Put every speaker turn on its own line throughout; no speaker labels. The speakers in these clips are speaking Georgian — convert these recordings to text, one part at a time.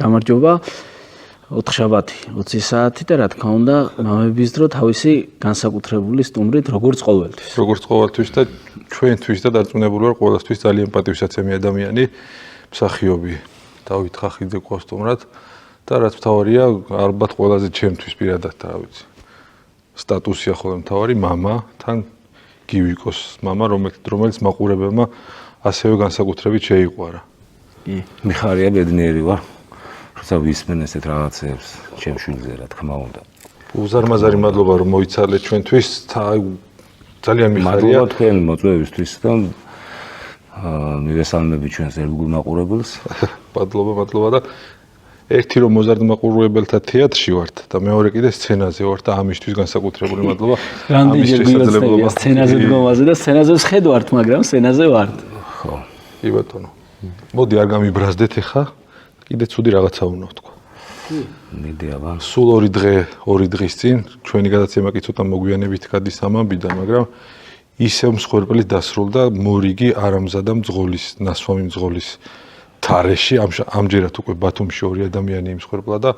გამარჯობა. 4 შაბათი 20 საათი და რა თქმა უნდა მამების დრო თავისი განსაკუთრებული სტუმრით როგორც ყოველთვის.
როგორც ყოველთვის და ჩვენთვის და დარწმუნებული ვარ ყოველთვის ძალიან პატივსაცემი ადამიანი მსახიობი დავით ხახიძე ყავს სტუმრად და რაც მთავარია ალბათ ყველაზე ჩემთვის პირადად რა ვიცი. სტატუსია ხოლმე მთავარი მამა თან გივიკოს მამა რომელიც მაყურებელმა ასევე განსაკუთრებით შეიყვარა.
მიხარია ბედნიერი ვარ. როცა ვისმენ ესეთ რაღაცებს ჩემ შვილზე რა თქმა უნდა.
უზარმაზარი მადლობა რომ მოიცალეთ ჩვენთვის ძალიან მიხარია.
მადლობა თქვენ მოწვევისთვის და მივესალმები ჩვენს ერთგულ მაყურებელს.
მადლობა და ერთი რომ მოზარდ მაყურებელთა თეატრში ვართ და მეორე კიდე სცენაზე ვართ და ამისთვის განსაკუთრებული მადლობა.
რამდენჯერ გვიოცდებია სცენაზე დგომაზე და სცენაზე ვხედავთ, მაგრამ სცენაზე ვართ.
ხო.
კი ბატონო. მოდი არ გამიბრაზდეთ ახლა. კიდე ცუდი რაღაცა უნდა ვთქვა.
მიდი აბა.
სულ 2 დღის წინ ჩვენი გადაცემა კი ცოტა მოგვიანებით გადის ამბიდან, მაგრამ ისევ მსხვერპლით დასრულდა მორიგი არამზადა მძღოლის, ნასვამი მძღოლის თარეში. ამჯერად უკვე ბათუმში 2 ადამიანი იმსხვერპლა და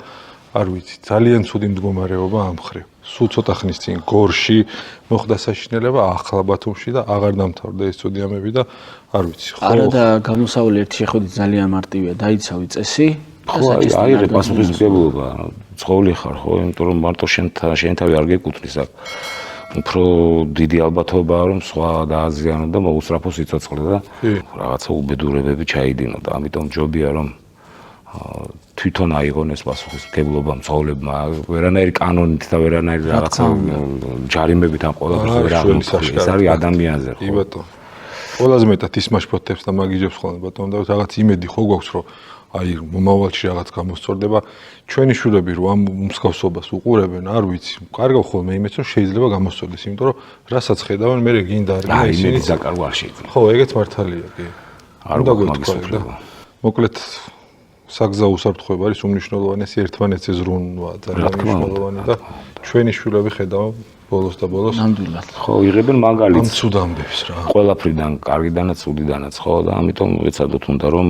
არ ვიცი, ძალიან ცუდი მდგომარეობა ამ მხრივ. სულ ცოტა ხნის წინ გორში მოხდა საშინელება, ახლა ბათუმში და აღარ დამთავრდა ეს ცუდი ამები და არ ვიცი.
არა და გამოსავალი ერთი შეხვედრით ძალიან მარტივია, დაიცავი წესი.
ხო, აიღე პასუხისმგებლობა, ძღოლი ხარ, ხო, იმიტომ რომ მარტო შენ თავი არ გეკუთვნის აქ. უფრო დიდი ალბათობაა რომ სხვა დააზიანო და მოუსწრაფო სიცოცხლე და რაღაცა უბედურებები ჩაიდინო და ამიტომ ჯობია რომ თვითონ აიღონ ეს პასუხისმგებლობა მძღოლებმა, ვერანაირი კანონით და ვერანაირი რაღაცა ჯარიმებით ან ყველაფერს ვერ აღნიშნავს. ეს არის ადამიანზე, ხო?
კი ბატონო. ყველაზე მეტად ის მაშფოთებს და მაგიჯებს ხოლმე ბატონო და რაღაც იმედი ხო გვაქვს რომ აი მომავალში რაღაც გამოსწორდება. ჩვენი შვილები რომ ამ მსგავსობას უყურებენ, არ ვიცი. კარგავ ხოლმე იმედს რომ შეიძლება გამოსწორდეს, იმიტომ რომ რასაც ხედავენ, მე გინდა არ
გინდა ისინი საკარგო არ შეიძლება.
ხო, ეგეც მართალია, კი.
არ გვაქვს.
მოკლედ საგზაო უსაფრთხოება არის უმნიშვნელოვანესი ერთმანეთზე ზრუნვა ძალიან მნიშვნელოვანი და ჩვენი შვილები ხედავ ბოლოს და ბოლოს
ნამდვილად.
ხო, იღებენ მაგალითს.
ამ ცუდ ამბებს რა.
ყველაფრიდან, კარგიდანაც, ცუდიდანაც, ხო და ამიტომ ვეცადოთ უნდა რომ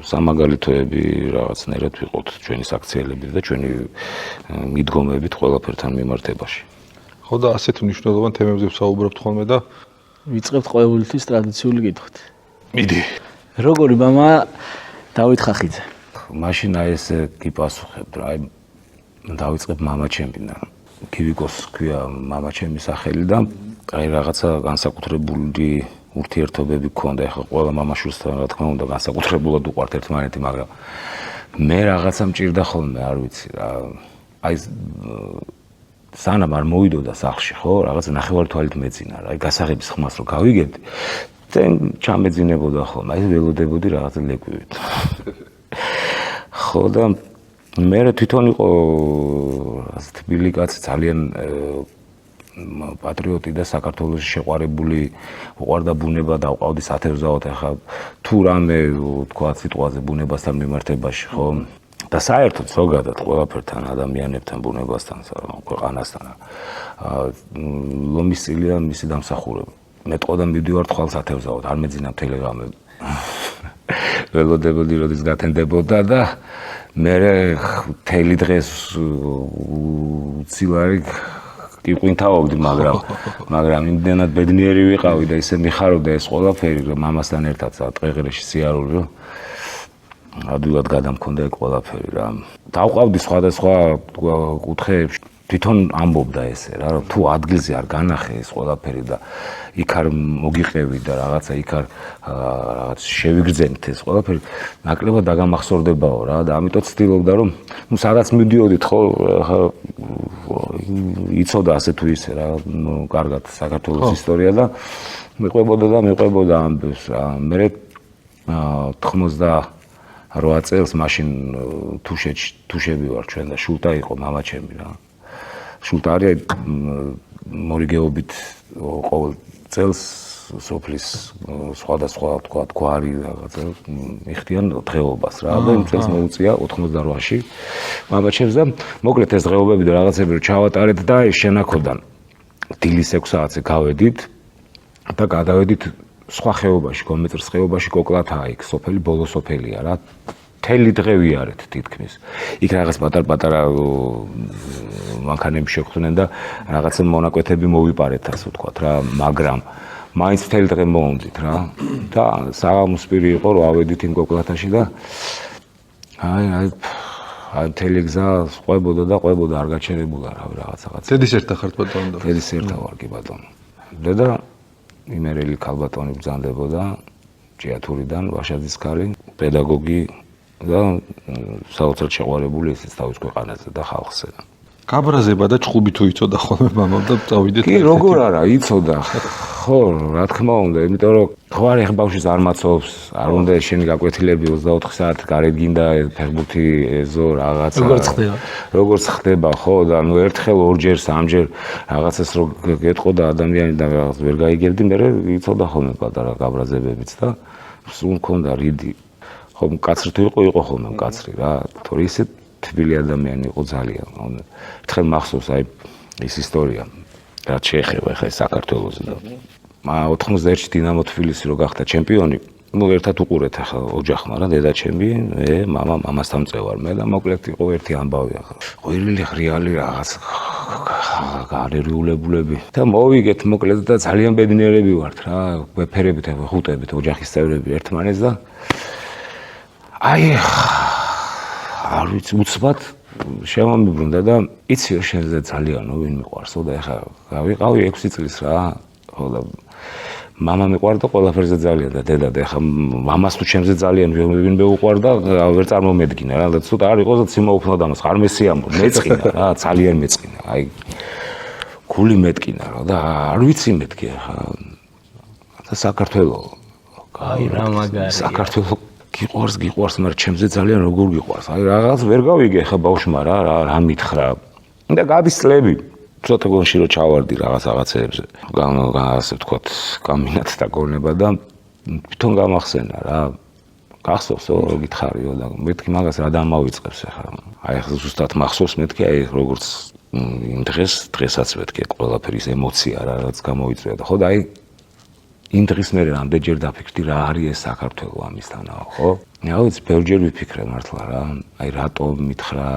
სამაგალითოები რაღაცნაირად ვიყოთ ჩვენი საქციელებით და ჩვენი მიდგომებით ყველაფერთან მიმართებაში.
ხო და ასეთ მნიშვნელოვან თემებზე ვსაუბრობთ ხოლმე და
ვიწყებთ ყოველთვის ტრადიციული კითხვით.
მიდი.
როგორი მამა დავით ხახიძე?
მაშინ აი ეს გიპასუხებ რა, აი დავიწყებ მამაჩემიდან. გივიკოს ქვია მამაჩემი სახელი და აი რაღაცა განსაკუთრებული ურთიერთობები გქონდა. ეხლა ყველა მამაშვილთან რა თქმა უნდა განსაკუთრებულად უყვართ ერთმანეთი, მაგრამ მე რაღაცა მჭირდა ხოლმე, არ ვიცი რა. აი სანამ არ მოვიდოდა სახლში, ხო, რაღაც ნახევარი თვალით მეძინა რა. აი გასაღების ხმას რო გავიგებდი, თან ჩამეძინებოდა ხოლმე. აი ველოდებოდი რაღაცა ლეკვივით. ხო და მე თვითონ იყო თბილი კაცი ძალიან პატრიოტი და საქართველოში შეყვარებული, უყვარდა ბუნება და უყავდი სათევზაოდ. ახლა თუ რამე თქვა სიტყვაზე ბუნებასთან მიმართებაში, ხო? და საერთოდ ზოგადად ყველაფერთან, ადამიანებთან, ბუნებასთან, ქვეყანასთან. ლომის წილია მისი დამსახურება. მეტყვა და მივდივარ თვალს ათევზაოდ, არ მეძინა მთელი ღამე. ველოდებოდი როდის გათენდებოდა და მე მთელი დღეს უცილარი იყვინთავობდი, მაგრამ იმდენად ბედნიერი ვიყავი და ისე მიხარობდა ეს ყველაფერი, რომ მამასთან ერთად დღეღრეში სიარული, რომ ადვილად გადამქონდა ეგ ყველაფერი რა. დავყავდი სხვადასხვა კუთხეებში. თვითონ ამბობდა ესე რა, რომ თუ ადგილზე არ განახე ეს ყველაფერი და იქ არ მოგიყევი და რაღაცა იქ არ რაღაც შევიგრძენით ეს ყველაფერი, ნაკლებად დაგამახსოვრდებაო რა და ამიტომ ცდილობდა რომ ნუ სადაც მივდიოდით ხო იცოდა ასე თუ ისე რა, კარგად საქართველოს ისტორია და მიყვებოდა ამბებს რა. მე 98 წელს მაშინ თუშები ვარ ჩვენ და შულტა იყო მამაჩემი რა. შულტა არის მორიგეობით ყოველ წელს სოფლის სხვადასხვა თქვა გვარი რაღაცა იხდიან დღეობას რა და იმ წელს მოუწია 98-ში მამაჩემს და მოკლედ ეს დღეობები და რაღაცები რომ ჩავატარეთ და შენაქოდან დილის 6 საათზე გავედით და გადავედით სხვა ხეობაში, კომეტრს ხეობაში კოკლათაა იქ, სოფელი ბოლო სოფელია რა. მთელი დღე ვიარეთ თითქმის. იქ რაღაც პატარ-პატარა მანქანები შეხვდნენ და რაღაცა მონაკვეთები მოვიპარეთ, ასე ვთქვათ რა, მაგრამ მაინც მთელი დღე მოვუნდით რა. და საღამოს პირი იყო, რომ ავედით იმ კოკლათაში და აი მთელი გზა ყვებოდა და ყვებოდა, არ გაჩერებულა რაღაცა.
დედის ერთა ხართ ბატონო?
დედის ერთა ვარ კი ბატონო. დედა იმერელი ქალბატონი ბრძანდებოდა ჭიათურიდან, ვაშაძის ქალი, პედაგოგი და საოცრად შეყვარებული ისიც თავის ქვეყანაზე და ხალხზე.
გაბრაზება და ჭხუბი თუ იწოდა ხოლმე მამამ და წავიდეთ.
კი, როგორ არა, იწოდა. ხო, რა თქმა უნდა, იმიტომ რომ ხო არ ეხ ბავშვის არ მაცობს, არ უნდა შენი გაკვეთილები 24 საათი გარეთ გინდა ფეხბურთი ეზო რაღაცა. როგორც ხდება, ხო, და ნუ ერთხელ, ორჯერ, სამჯერ რაღაცას რო გეტყო და ადამიანი და რაღაც ვერ გაიგებდი, მე იწოდა ხოლმე პატარა გაბრაზებებიც და სულ მქონდა რიდი. ხო, მკაცრი თუ იყო ხოლმე მკაცრი რა, თორე ისე თბილი ადამიანი იყო ძალიან. ერთხელ მახსოვს აი ის ისტორია, რაც შეეხება ხა საქართველოს და 91-ში დინამო თბილისი რო გახდა ჩემპიონი, ნუ ერთად უყურეთ ახლა ოჯახმა რა, დედა ჩემი, მე, მამა, მამასთან წევარ მე და მოკლედ იყო ერთი ამბავი ახლა. ყვირილი ღრიალი რაღაც გარერიულებულები და მოვიგეთ მოკლედ და ძალიან ბედნიერები ვართ რა, ვეფერებით, ხუტებით, ოჯახის წევრები ერთმანეთს და აი არ ვიცი უცბად შემომიბრუნდა და იცი რომ შენზე ძალიან ვინ მიყვარსო და ეხლა გავიყავი 6 წლის რა ხო და მამა მიყვარდა ყველაფერზე ძალიან და დედა და ეხლა მამას თუ ჩემზე ძალიან ვინ მეუყვარდა ვერ წარმომედგინა რა და ცოტა არ იყოს და ციმოუფლო დამას არ მესიამო მეწყინა რა ძალიან მეწყინა აი გული მეტკინა რა და არ ვიცი მეთქი ეხლა და საქართველოს
აი რა მაგარი
საქართველოს გიყვარს, მაგრამ ჩემზე ძალიან როგორ გიყვარს. აი რაღაც ვერ გავიგე ხა ბავშვმა რა მითხრა. და გადის წლები. ცოტა გონში რო ჩავარდი რაღაცეებზე. ასე ვთქვათ, გამინათ და გონება და თვითონ გამახსენა რა. გახსოვსო რო გითხარიო და მეთქი მაგას რა დამავიწყებს ახლა. აი ხა ზუსტად მახსოვს მეთქი აი როგორც იმ დღესაც მეთქი ყველაფერის ემოცია რაც გამოიწვია და ხო და აი იმ დღის მერე რამდენჯერ დაფიქრდი რა არის ეს საქართველო ამისთანავ, ხო? რა ვიცი, ბევრჯერ ვიფიქრე მართლა რა, აი რატომ მითხრა,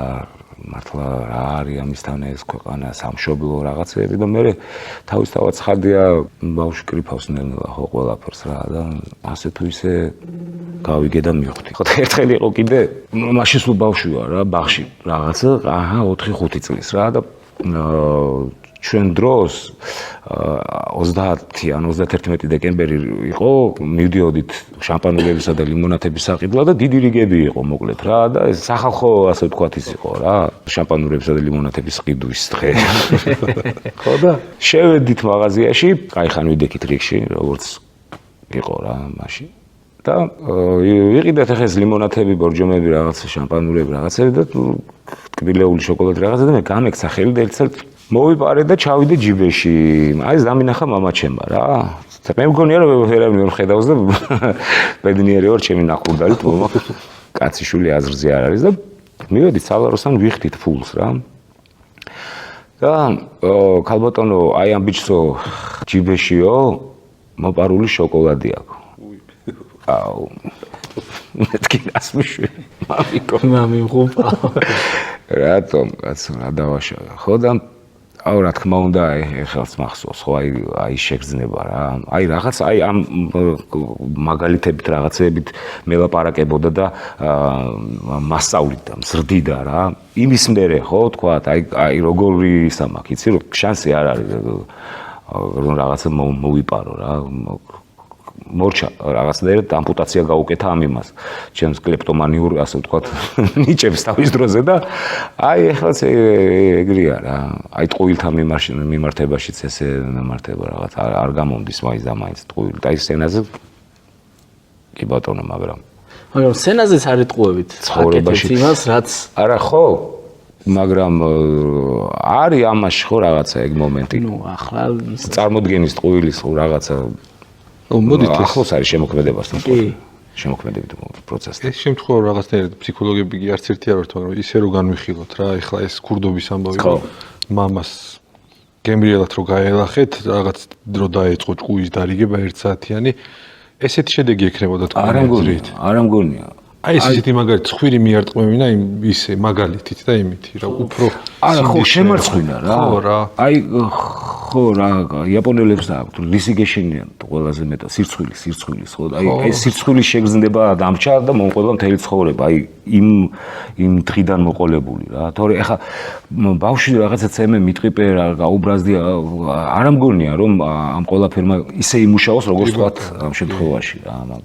მართლა რა არის ამისთან ეს ქვეყანა, სამშობლო რაღაცეები და მე თავისთავად ცხადია ბავშვი კრიფავს ნელ-ნელა ხო ყველაფერს რა და ასე თუ ისე გავიგე და მივხვდი. ხო და ერთხელ იყო კიდე, მაშინ სულ ბავშვი ვარ რა, ბაღში რაღაცა, 4-5 წლის რა და ჩვენ დროს 30 ან 31 დეკემბერი იყო, მივდიოდით შამპანურებისა და ლიმონათების საყიდვა და დიდი რიგები იყო მოკლედ რა და ეს სახალხო ასე ვთქვათ ის იყო რა, შამპანურებისა და ლიმონათების ყიდვის დღე. ხო და შევედით მაღაზიაში, კაი ხან ვიდექით რიგში, როგორც იყო რა მაშინ. და ვიყიდეთ ახლა ეს ლიმონათები, ბორჯომები, რაღაცა შამპანურები, რაღაცები და ტკბილეული შოკოლადი რაღაცა და მე გამექცა ხელი და ერთად მოვიპარე და ჩავიდე ჯიბეში. აი ზამინახა მამა ჩემმა რა. მე მგონია რომ ვერავინ ვერ ხედავს და ბედნიერი ვარ ჩემი ნახურდალით მომა. კაციშვილი აზრზე არ არის და მივედით სალაროსთან ვიხდით ფულს რა. და ქალბატონო აი ამ ბიჭსო ჯიბეშიო მოპარული შოკოლადი აქვს. აუ მეთქი ასმიშვი მამიკო
მამიღუპა
რატომ კაცო რა დავაშავე ხო და აუ რა თქმა უნდა ეხლაც მახსოვს ხო აი შეგრძნება რა აი რაღაც აი ამ მაგალითებით რაღაცეებით მელაპარაკებოდა და მასწავლიდა მზრდიდა რა იმის მერე ხო თქვა აი როგორი სამაკ იცი რომ შანსი არ არის რომ რაღაცა მოვიპარო რა მორჩა რაღაცნაირად ამპუტაცია გაუკეთა ამ იმას ჩემს კლეპტომანიურ ასე ვთქვათ ნიჭებს თავის დროზე და აი ეხლაც ეგრეა რა აი ტყუილთა მიმართებაშიც ესე მიმართება რაღაც არ გამომდის მაინც და მაინც ტყუილი და ის სცენაზე კი ბატონო მაგრამ
სცენაზეც არ იტყუებით
ცხოვრებაში
იმას რაც
არა ხო მაგრამ არის ამაში ხო რაღაცა ეგ მომენტი
ნუ ახლა
წარმოდგენის ტყუილის ხო რაღაცა
მოდით
ახლოს არის შემოქმედებასთან შემოქმედებით პროცესთან
ეს შემთხვევა რაღაცნაირად ფსიქოლოგები კი არც ერთი არ ვართ მაგრამ ისე რომ განვიხილოთ რა ეხლა ეს ქურდობის ამბავი მამას გემრიელად რო გაელახეთ რაღაც დრო დაეწყო ჭკუის დარიგება 1 საათიანი ესეთი შედეგი ექნებოდა თქვენ
არ მგონია
აი ეს ისეთი მაგალითი ცხვირი მიარტყმევინა ისე მაგალითით და იმითი რა უფრო
არა ხო შემარცხვინა რა
ხო რა
აი ხო რა იაპონელებს აქვს ლისიგეშენიან ყველაზე მეტად სირცხვილის ხო აი ეს სირცხვილი შეგრძნება დამჭა და მომყובה მთელი ცხოვრება აი იმ დღიდან მოყოლებული რა თორე ეხა ბავშვი რაღაცა ცემე მიტყიპე რა გაუბრაზდია არ ამგონია რომ ამ ყველაფერმა ისე იმუშაოს როგორც თქვა ამ შემთხვევაში რა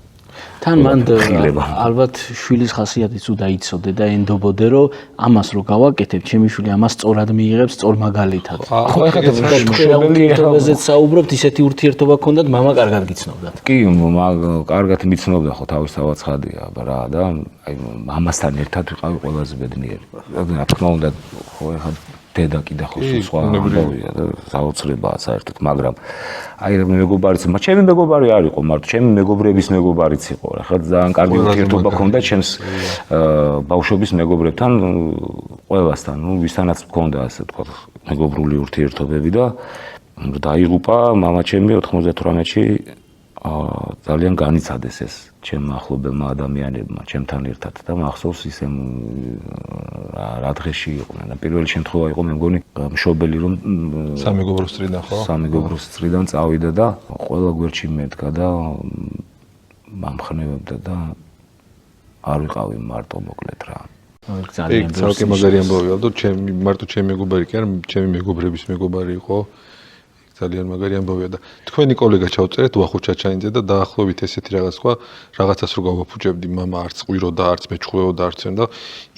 თან მან ალბათ შვილის ხასიათიც უნდა იცოდე და ენდობოდე რომ ამას რო გავაკეთებ ჩემი შვილი ამას სწორად მიიღებს სწორ მაგალითად
ხო ეხლა
ურთიერთობაზეც საუბრობთ ისეთი ურთიერთობა გქონდათ მამა კარგად გიცნობდათ
კი კარგად მიცნობდა ხო თავისთავად ცხადია რა და აი მამასთან ერთად ვიყავი ყველაზე ბედნიერი რა თქმა უნდა ხო ეხლა დედა კიდე ხო სხვა ამბავია და საოცრებაა საერთოდ მაგრამ აი მეგობარიც ჩემი მეგობარი არ იყო მარტო ჩემი მეგობრების მეგობარიც იყო რა ხა ძალიან კარგი ურთიერთობა ჰქონდა ჩემს ბავშვობის მეგობრებთან ყველასთან ნუ ვისთანაც ჰქონდა ასე თქვა მეგობრული ურთიერთობები და დაიღუპა მამა ჩემი 98-ში ძალიან განიცადეს ეს ჩემ ახლობელმა ადამიანებმა ჩემთან ერთად და მახსოვს ისე რა დღეში იყვნენ და პირველი შემთხვევა იყო მე მგონი მშობელი რომ
სამეგობროს წრიდან ხო
სამეგობროს წრიდან წავიდა და ყველა გვერდში მედგა და მამხნევებდა და არ ვიყავი მარტო მოკლედ რა
ძალიან ძალიან მაგარი ამბავია და მარტო ჩემი მეგობარი კი არა ჩემი მეგობრების მეგობარი იყო ძალიან მაგარი ამბავია და თქვენი კოლეგა ჩავწერეთ ვახო ჩაჩანიძე და დაახლოებით ესეთი რაღაც თქვა რაღაცას რო გავაფუჭებდი მამა არც ყვიროდა არც მეჩხვეოდა არც და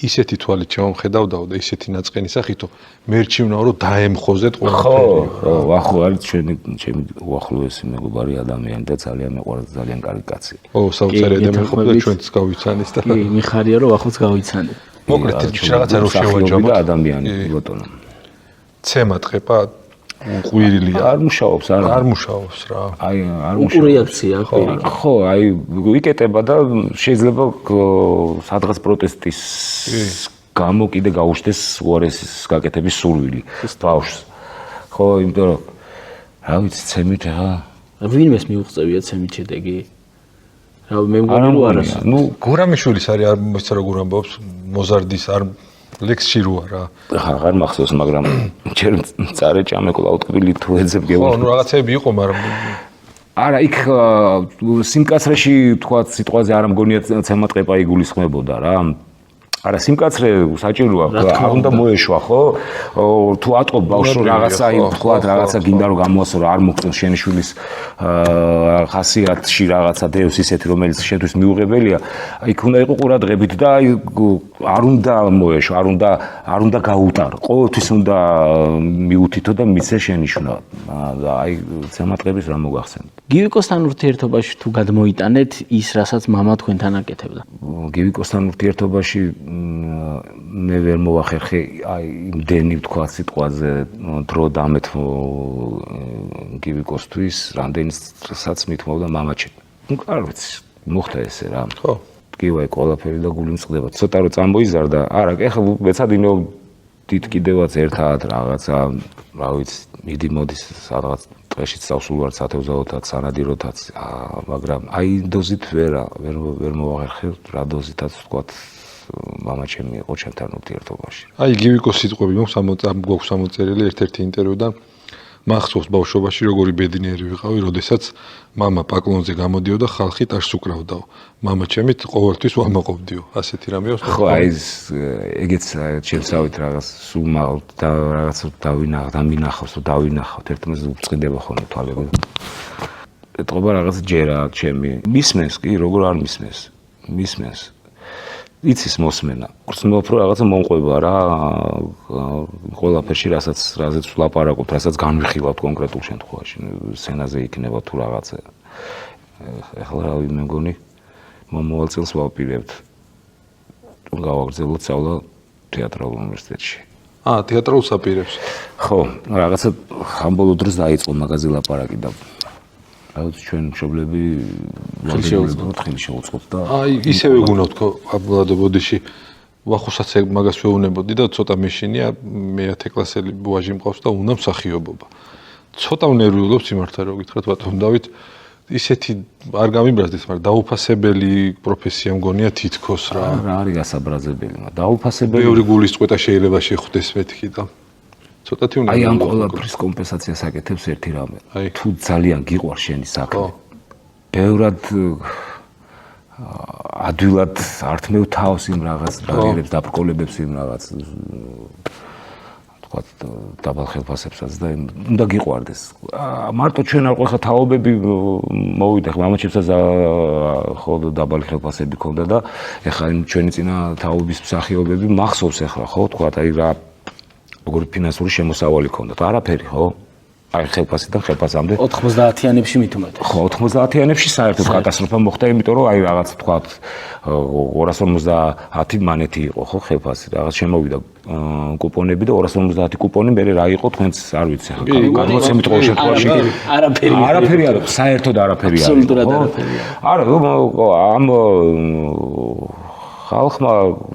ისეთი თვალით შემომხედავდაო და ისეთი ნაწყენი სახითო მერჩივნაო რომ დაემხოზეთ ყველაფერი
ხო ვახო არის ჩემი უახლოესი მეგობარი ადამიანი და ძალიან მეყვარდა ძალიან კარგი კაცი
ო საოცარი ადამიანი ყოფილა ჩვენც გავიცანის და
კი მიხარია რომ ვახოც გავიცანე
მოკლედ რაღაცა რო შევაჯამოთ
ადამიანი ბატონო
ცემა ტყეპა ყვირილია
არ მუშაობს
არ მუშაობს რა
აი არ
მუშაობს რეაქცია
ხო აი ვიკეტება და შეიძლება სადღაც პროტესტის გამო კიდე გაუჩნდეს უარესის გაკეთების სურვილი ბავშვს ხო იმიტომ რომ რა ვიცი ცემით რა
ვინმეს მიუღწევია ცემით შედეგი რა მე მგონი არას
ნუ გურამიშვილის არის არ მოიცა როგორ ამბობს მოზარდის არ ლექსში როა რა
აღარ მახსოვს მაგრამ ჯერ წარე ჭამე კლაუდ კბილი თუ ეძებ გეუბნები
ხო ნუ რაღაცები იყო მაგრამ
არა იქ სიმკაცრეში თქვა სიტყვაზე არ მგონია ცემა ტყეპა იგულისხმებოდა რა არა სიმკაცრე საჭიროა არ უნდა მოეშვა ხო თუ ატყობ ბავშვს რაღაცა თქვა რაღაცა გინდა რომ გამოასწრო არ მოგწონს შენი შვილის ხასიათში რაღაცა დევს ისეთი რომელიც შენთვის მიუღებელია იქ უნდა იყო ყურადღებით და არ უნდა მოეშვა არ უნდა გაუტარო ყოველთვის უნდა მიუთითო და მიცე შენიშვნა და აი ცემატყების რა მოგახსენეთ
გივიკოსთან ურთიერთობაში თუ გადმოიტანეთ ის რასაც მამა თქვენთან აკეთებდა
გივიკოსთან ურთიერთობაში მე ვერ მოვახერხე აი იმდენი თქვა სიტყვაზე დრო დამეთმო გივიკოსთვის რამდენისაც მithმობდა მამაჩემი ნუ არ ვიცი მოხდა ესე რა
ხო
კი ვაი ყველაფერი და გული მწყდება ცოტა რო წამოიზარდა არა ეხლა მეცადინო დიდ კიდევაც ერთად რაღაცა რა ვიცი მიდი მოდის სადღაც დღეში წავსულ ვარ სათევზაოთაც სანადიროთაც მაგრამ აი დოზით ვერ მოვახერხე რა დოზითაც თქვა მამაჩემი იყო ჩემთან ურთიერთობაში.
აი გივიკოს სიტყვები გვაქვს ამოწერილი ერთ-ერთი ინტერვიუდან მახსოვს ბავშვობაში როგორი ბედნიერი ვიყავი, როდესაც მამა პაკლონზე გამოდიოდა ხალხი ტაშს უკრავდაო. მამაჩემით ყოველთვის ვამაყობდიო. ასეთი რამე აქვს?
ხო, აი ეგეც შევსავით რაღაც სულ და რაღაც დამინახავს, ერთმანეთს უწყდება ხოლმე თვალები. ეთყობა რაღაც ჯერა ჩემი. მისმენს კი, როგორ არ მისმენს? მისმენს. იცის მოსმენა. გრძნობ რომ რაღაცა მომყვება რა ყველაფერში რაზეც ვლაპარაკობთ, რასაც განვიხილავთ კონკრეტულ შემთხვევაში, სცენაზე იქნება თუ რაღაცა. ეხლა რა მე მგონი მომავალ წელს ვაპირებთ. გავაგრძელოთ სწავლა თეატრალურ უნივერსიტეტში.
თეატრალს აპირებს.
ხო, რაღაცა ამ ბოლო დროს დაიწყო მაგაზე ლაპარაკი და რაც ჩვენ მშობლები ხელი შეუწყობთ და
აი ისევე გუნავთ აბლადო ბოდიში ვახოსაც მაგას ვეუბნებოდი და ცოტა მეშინია მე 10 კლასელი ვაჟი მყავს და უნდა მსახიობობა ცოტა ნერვიულობს იმართა რომ გითხრათ ბატონ დავით ისეთი არ გამიბრაზდეს, მაგრამ დაუფასებელი პროფესია მგონია თითქოს რა.
რა არის გასაბრაზებელი, მაგრამ დაუფასებელი.
ბევრი გულის წყვეტა შეიძლება შეხვდეს მეთქი და ცოტათი უნდა.
აი ამ ყველაფრის კომპენსაციას აკეთებს ერთი რამე. თუ ძალიან გიყვარს შენი საქმე. ბევრად ადვილად ართმევ თავს იმ რაღაც ბარიერებს, დაბრკოლებებს იმ რაღაც თქვა დაბალ ხელფასებსაც და უნდა გიყვარდეს. მარტო ჩვენ არ ყო ხა თაობები მოვიდა ხა მამაჩებსაც ხო დაბალი ხელფასები ქონდა და ეხლა იმ ჩვენი წინა თაობის მსახიობები მახსოვს ეხლა ხო თქვა აი რა როგორი ფინანსური შემოსავალი ქონდა და არაფერი ხო აი ხელფასიდან ხელფასამდე
90-იანებში მით უმეტეს.
ხო 90-იანებში საერთოდ კატასტროფა მოხდა, იმიტომ რომ აი რაღაც თქვა 250 მანეთი იყო ხო ხელფასი, რაღაც შემოვიდა კუპონები და 250 კუპონი მე რა იყო თქვენც არ ვიცი ხო გადმოცემით ყოველ შემთხვევაში არაფერი არ არის, საერთოდ არაფერი არ არის.
აბსოლუტურად არაფერია.
არა ამ ხალხმა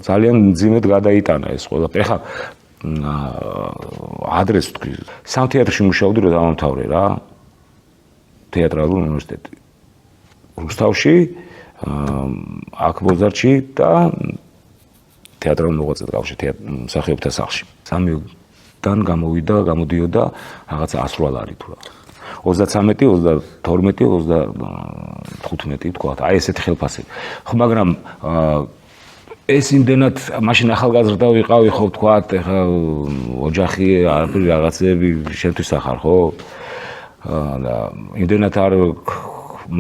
ძალიან მძიმედ გადაიტანა ეს ყველაფერი. ეხლა ადრეს თქვი სამ თეატრში მუშაობდი რომ დავამთავრე რა თეატრალურ უნივერსიტეტი რუსთავში აქ ბოზარჩი და თეატრალურ მოღვაწეთა კავშირში მსახიობთა სახლში სამიდან გამოდიოდა რაღაცა 100 ლარი თუ რა 33 32 35 თქვა აი ესეთი ხელფასები ხო მაგრამ ეს იმდენად მაშინ ახალგაზრდა ვიყავი ხო თქვა ეხა ოჯახი არაფერი რაღაცები შენთვის ახარ ხო და იმდენად არ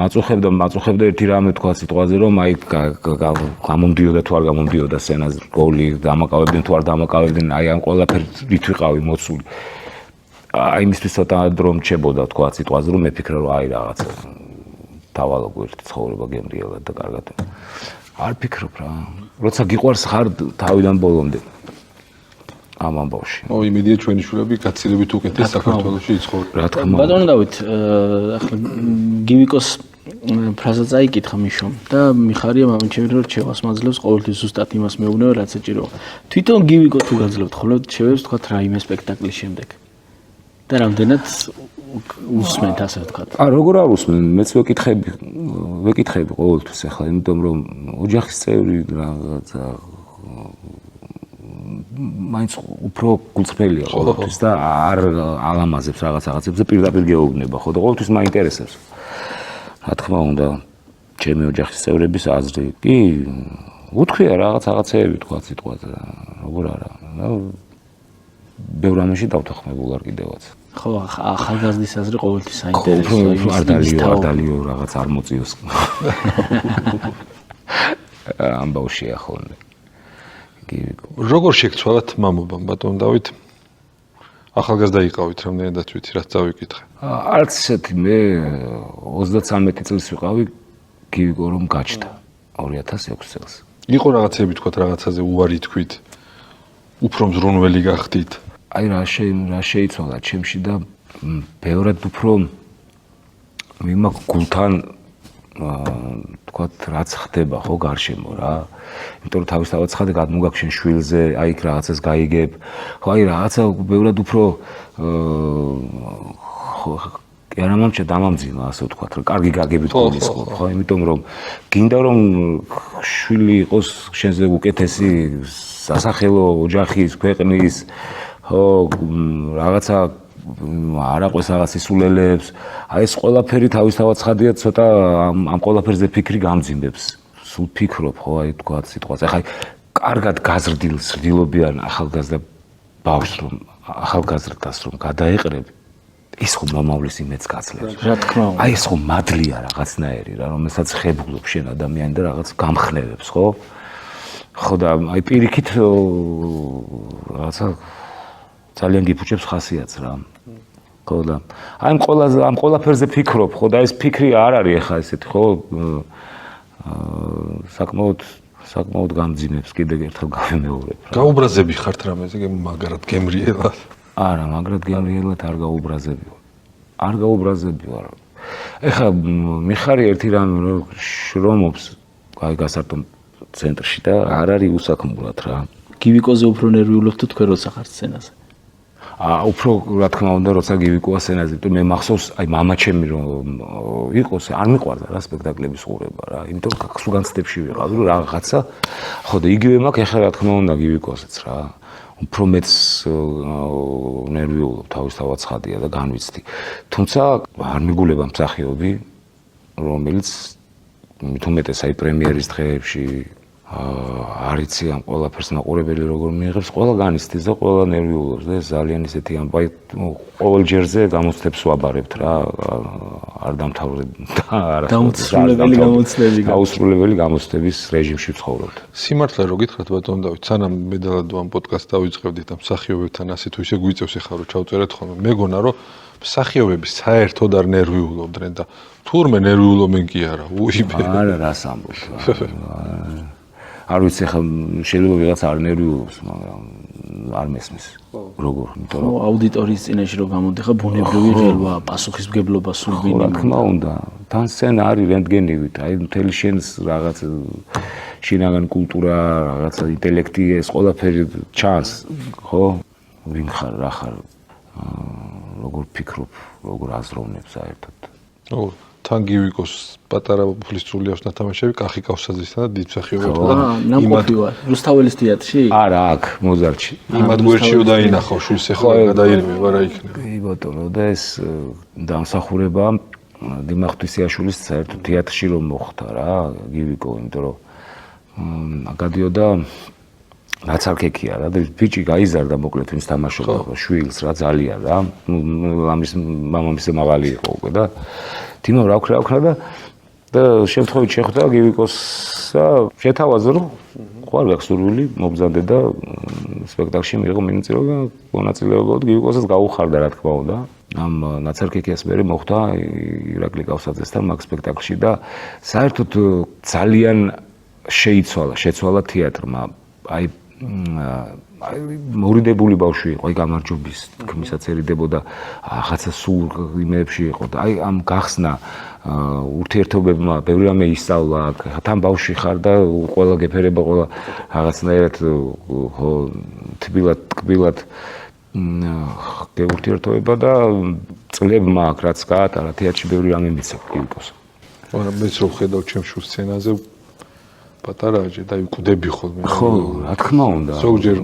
მაწუხებდა ერთი რამე თქვა სიტყვაზე რომ აი გამომდიოდა თუ არ გამომდიოდა სცენაზე გოლი დამაკავებდნენ თუ არ დამაკავებდნენ აი ამ ყველაფერით ვიყავი მოცული აი იმისთვის ცოტა დრო მრჩებოდა თქვა სიტყვაზე რომ მეფიქრე რომ აი რაღაც დავალაგო ერთი ცხოვრება გემრიელად და კარგად არ ფიქრობ რა როცა გიყვარს ხარ თავიდან ბოლომდე ამ ამბავში.
იმედია ჩვენი შვილები გაცილებით უკეთეს საქართველოში იცხოვრენ.
რა თქმა უნდა.
ბატონო დავით, ახლა გივიკოს ფრაზა წაიკითხა მიშომ და მიხარია მამაჩემი რომ რჩევას მაძლევს ყოველთვის ზუსტად იმას მეუბნება რაც საჭიროა. თვითონ გივიკო თუ გაძლევთ ხოლმე შევებს თქვა რაიმე სპექტაკლის შემდეგ. და რამდენად უსმენთ ასე ვთქვათ.
როგორ არ უსმენ? მეც ვეკითხები ყოველთვის ახლა, იმიტომ რომ ოჯახის წევრი რაღაცა მაინც უფრო გულწრფელია ყოველთვის და არ ალამაზებს რაღაცებს და პირდაპირ გეუბნება ხო და ყოველთვის მაინტერესებს. რა თქმა უნდა, ჩემი ოჯახის წევრების აზრი კი უთქვია რაღაცეები თქვა სიტყვაზე, როგორ არა. ბევრ ამაში დავთანხმებულ არ კიდევაც.
ხო, ახალგაზრდის აზრი ყოველთვის საინტერესოა.
არ დალიო რაღაც არ მოწიოს. ამბავშია ხოლმე.
როგორ შეგცვალათ მამობამ ბატონ დავით? ახალგაზრდა იყავით რამდენადაც ვიცი, რაც წავიკითხე.
არც ისეთი მე 33 წელს ვიყავი გივიგო რომ გაჩნდა 2006 წელს.
იყო რაღაცები თქვათ რაღაცაზე უარი თქვით. უფრო მზრუნველი გახდით.
აი რა შეიცვალა ჩემში და ბევრად უფრო მიმაქ გულთან თქვათ რაც ხდება ხო გარშემო რა. იმიტომ რომ თავისთავად ხარ გადმოგაქვს შენ შვილზე, აი იქ რაღაცას გაიგებ. ხო აი რაღაცა ბევრად უფრო არა მომჩა დამამძიმა ასე ვთქვათ რომ კარგი გაგებით გულისხმობ ხო იმიტომ რომ გინდა რომ შვილი იყოს შენზე უკეთესი სასახელო ოჯახის ქვეყნის ხო რაღაცა არაყვეს რაღაც ისულელებს აი ეს ყველაფერი თავისთავად ხადია ცოტა ამ ყველაფერზე ფიქრი გამძიმებს სულ ფიქრობ ხო აი თქვა სიტყვაზე ახლა კარგად გაზრდილობიან ახალგაზრდა ბავშვს რომ ახალგაზრდას რომ გადაეყრები ის ხო მომავლის იმედს გაძლევს.
რა თქმა უნდა.
აი ეს ხო მადლია რაღაცნაირი რა, რომელსაც ხებულობ შენ ადამიანი და რაღაც გამხნევებს, ხო? ხო და აი პირიქით რაღაცა ძალიან გიფუჭებს ხასიათს რა. ხო და აი ამ ყველაფერზე ფიქრობ, ხო და ეს ფიქრი არ არის ახლა ესეთი, ხო? საკმაოდ გამძიმებს კიდევ ერთხელ გავიმეორებ რა.
გაუბრაზები ხართ რამეზე, მაგრად გემრიელად.
არა, მაგრად გემრიელად არ გაუბრაზებიო. არ გაუბრაზებიო. ეხლა მიხარი ერთი რამე რომ შრომობს აი გასართო ცენტრში და არ არის უსაქმურად რა.
გივიკოზე უფრო ნერვიულობთ თუ თქვენ როცა ხართ სცენაზე?
უფრო რა თქმა უნდა როცა გივიკოა სცენაზე, იმიტომ მე მახსოვს აი მამაჩემი რომ იყოს, არ მიყვარდა რა სპექტაკლების ყურება რა, იმიტომ სულ განცდებში ვიყავი რომ რაღაცა ხო და იგივე მაქვს ეხლა რა თქმა უნდა გივიკოსაც რა. უფრო მეც ნერვიულობ თავისთავად ცხადია და განვიცდი. თუმცა არ მიგულება მსახიობი რომელიც მით უმეტეს აი პრემიერის დღეებში არ იცი ამ ყველაფერს მაყურებელი როგორ მიიღებს, ყველა განიცდის და ყველა ნერვიულობს და ეს ძალიან ისეთი ამბავი ყოველ ჯერზე გამოცდებს ვაბარებთ რა, არ დამთავრდა და არა დაუსრულებელი გამოცდების რეჟიმში ვცხოვრობთ.
სიმართლე რო გითხრათ ბატონო დავით, სანამ მე დალადო ამ პოდკასტს დავიწყებდით და მსახიობებთან ასე თუ ისე გვიწევს ახლა რომ ჩავწერეთ ხოლმე, მეგონა რომ მსახიობები საერთოდ არ ნერვიულობდნენ და თურმე ნერვიულობენ კი არა, უიბე.
არა რას ამბობ. არ ვიცი ხა შეიძლება ვიღაც არ ნერვიულობს, მაგრამ არ მესმის. როგორ? იმიტომ
რომ აუდიტორიის წინაშე რო გამოდიხარ ბუნებრივი ღელვა, პასუხისმგებლობა სულ მინიმუმ.
რა თქმა უნდა, თან სცენა არის რენტგენივით, აი მთელი შენს რაღაც შინაგან კულტურა, რაღაცა ინტელექტი ეს ყველაფერი ჩანს, ხო? ვინ ხარ, რა ხარ? როგორ ფიქრობ, როგორ აზროვნებ საერთოდ.
ო, თან გივიკოს პატარა უფლის სრულიავს ნათამაშები კახი კავსაძისთან და დიდ მსახიობებთან.
ნამყოფი ვარ, რუსთაველის თეატრში?
არა, აქ, მოზარდში.
იმად გვერდშიო დაინახავ, შვილს ეხლა გადაირმევა რა იქნება.
კი ბატონო, და ეს დამსახურება დიმახ თვისიაშვილის საერთოდ თეატრში რომ მოხდა რა, გივიკო, იმიტომ რომ გადიოდა ნაცარქექია რა და ბიჭი გაიზარდა მოკლედ ვინც თამაშობდა შვილს რა ძალიან რა ამის მამამისზე მაღალი იყო უკვე და თინო რა ვქრა და შემთხვევით შეხვდა გივიკოსა შეთავაზა რომ ხوار გაქვს სურვილი მობზადე და სპექტაკლში მიიღო მონაწილეობა და გივიკოსაც გაუხარდა რა თქმა უნდა ამ ნაცარქექიას მერე მოხდა ირაკლი კავსაძესთან მაგ სპექტაკლში და საერთოდ ძალიან შეცვალა თეატრმა აი მორიდებული ბავშვი იყო, აი გამარჯვების თქმისაც ერიდებოდა, ახაცა სულ იმებში იყო და აი ამ გახსნა ურთიერთობებმა ბევრი რამე ისწავლა, თან ბავშვი ხარ და ყველა გეფერება, ყველა რაღაცნაირად ხო თბილად გეურთიერთობა და წლებმა აქ რაც გაატარა თეატრში ბევრი რამე მიცე გივიკოს.
მაგრამ მეც რო ხედავ ჩემ შვილს სცენაზე პატარაჯე და ვიკვდები ხოლმე.
ხო, რა თქმა უნდა.
ზოგჯერ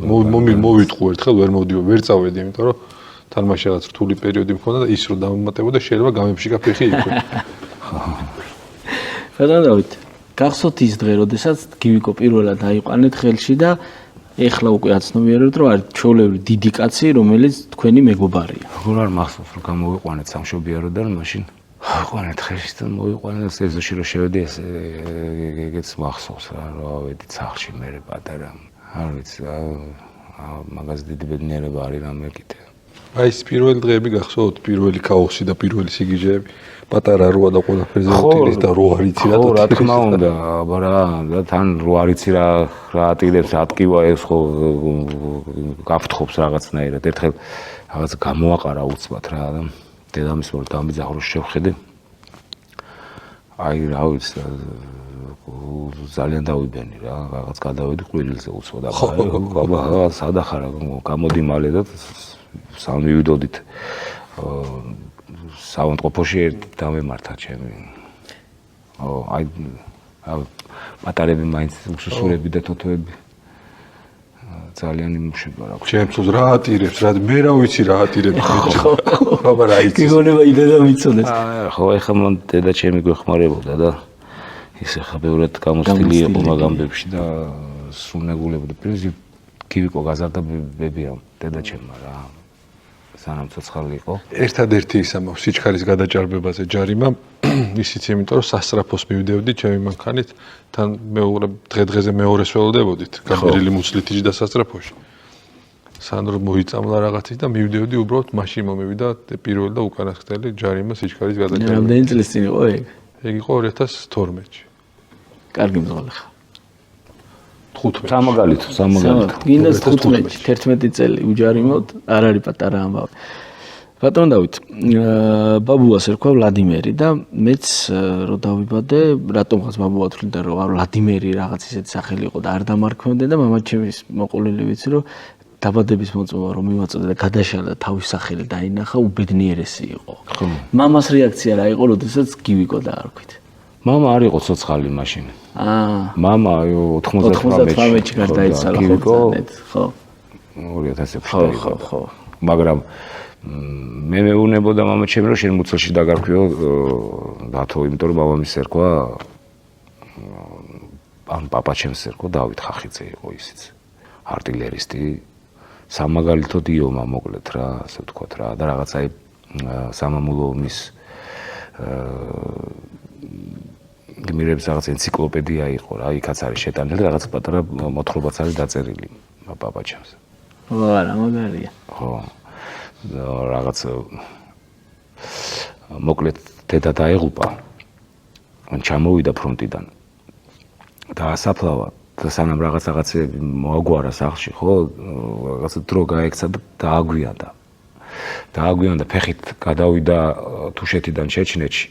მოვიტყუ ერთხელ ვერ მოვდიო, ვერ წავედი, იმიტომ რომ თან მას რაღაც რთული პერიოდი მქონდა და ის რო დამემატებოდა შეიძლება გამეფშიკა ფეხი იქვე.
ბატონო დავით, გახსოვთ ის დღე, როდესაც გივიკო პირველად აიყვანეთ ხელში და ეხლა უკვე აცნობიერებთ, რომ არის ჩვეულებრივი დიდი კაცი, რომელიც თქვენი მეგობარია.
როგორ არ მახსოვს, რომ გამოვიყვანეთ სამშობიაროდან მაშინ აიყვანეთ ხელში და მოვიყვანეთ ეზოში რომ შევედი ეგეც მახსოვს რა ავედი ცახში მე პატარა არ ვიცი მაგას დიდი ბედნიერება არის რამე კიდე
აი ეს პირველი დღეები გახსოვთ პირველი ქაოსი და პირველი სიგიჟეები პატარა როა და ყველაფერზე უტილის და რო არ იცი
რა რა თქმა უნდა აბა და თან რო არ იცი რა ატირებს ატკივა ეს ხო გაფრთხობს რაღაცნაირად ერთხელ რაღაც გამოაყარა უცბად რა და დედამის მორ დამიძახრო შევხედე აი რა ვიცი ძალიან დავიბენი რა რაღაც გადავედი ყვირილზე უცბად აბა სადახარ გამოდი მალე და სამივიდოდით საავადმყოფოში დამემართა ჩემი აი პატარები მაინც უსუსურები და თოთოები ძალიან იმუშება რა.
ჩემთვის რა ატირებს, რა მე რა ვიცი რა ატირებს. აბა რა იცი.
გიგონება იდედა მიცოდეს.
ხო, ეხლა მან დედა ჩემი გვეხმარებოდა და ისე ხა ბევრად გამოცდილი იყო მაგ ამბებში და სრულნეგულებოდა. პრინციპი გივიკო გაზარდა ბებია დედა ჩემმა რა. სანამ ცოცხალი იყო.
ერთადერთი ის ამბავ სიჩქარის გადაჭარბებაზე ჯარიმა ისიც იმიტომ რომ სასწრაფოს მივდევდი ჩემი მანქანით თან მეორე დღე-დღეზე მეორეს ველოდებოდით გამერილი მუცლითიში და სასწრაფოში სანდრო მოიწამლა რაღაცით და მივდევდი უბრალოდ მაშინ მომივიდა პირველი და უკანასკნელი ჯარიმა სიჩქარის გადაჭარბება
რამდენი წლის წინ იყო ეგ?
ეგ იყო 2012-ში
კარგი მძღოლი ხარ
15
სამაგალითო
გინდა 15-ში 11 წელი უჯარიმოთ არ არის პატარა ამბავი ბატონო დავით ბაბუას ერქვა ვლადიმერი და მეც რო დავიბადე რატომღაც ბაბუა თვლიდა რომ ვლადიმერი რაღაც ისეთი სახელი იყო და არ დამარქმევდნენ და მამაჩემის მოყოლილი ვიცი რომ დაბადების მოწმობა რომ მივაწოდე და გადაშალა თავის სახელი დაინახა, უბედნიერესი იყო. მამას რეაქცია რა იყო, როდესაც გივიკო დაარქვით?
მამა არ იყო ცოცხალი მაშინ. მამა
98-ში გარდაიცვალა ხო?
2000-ში ხო. მაგრამ მე მეუბნებოდა მამა ჩემი რომ შენ მუცელში დაგარქვიო დათო, იმიტომ რომ მამამის ერქვა ან პაპა ჩემს ერქვა დავით ხახიძე იყო ისიც. არტილერისტი სამაგალითოდ იომა მოკლედ რა, ასე ვთქვათ რა და რაღაც აი სამამულო ომის გმირების რაღაც ენციკლოპედია იყო რა, იქაც არის შეტანილი, რაღაც პატარა მოთხრობაც არის დაწერილი პაპა ჩემს.
ვარა, მაგარია.
ხო. რაღაც მოკლედ დედა დაეღუპა. ჩამოვიდა ფრონტიდან. და ასაფლავა და სანამ რაღაცები მოაგვარა სახლში, ხო, რაღაც დრო გაექცა და დააგვიანდა. დააგვიანდა, ფეხით გადავიდა თუშეთიდან ჩეჩნეთში.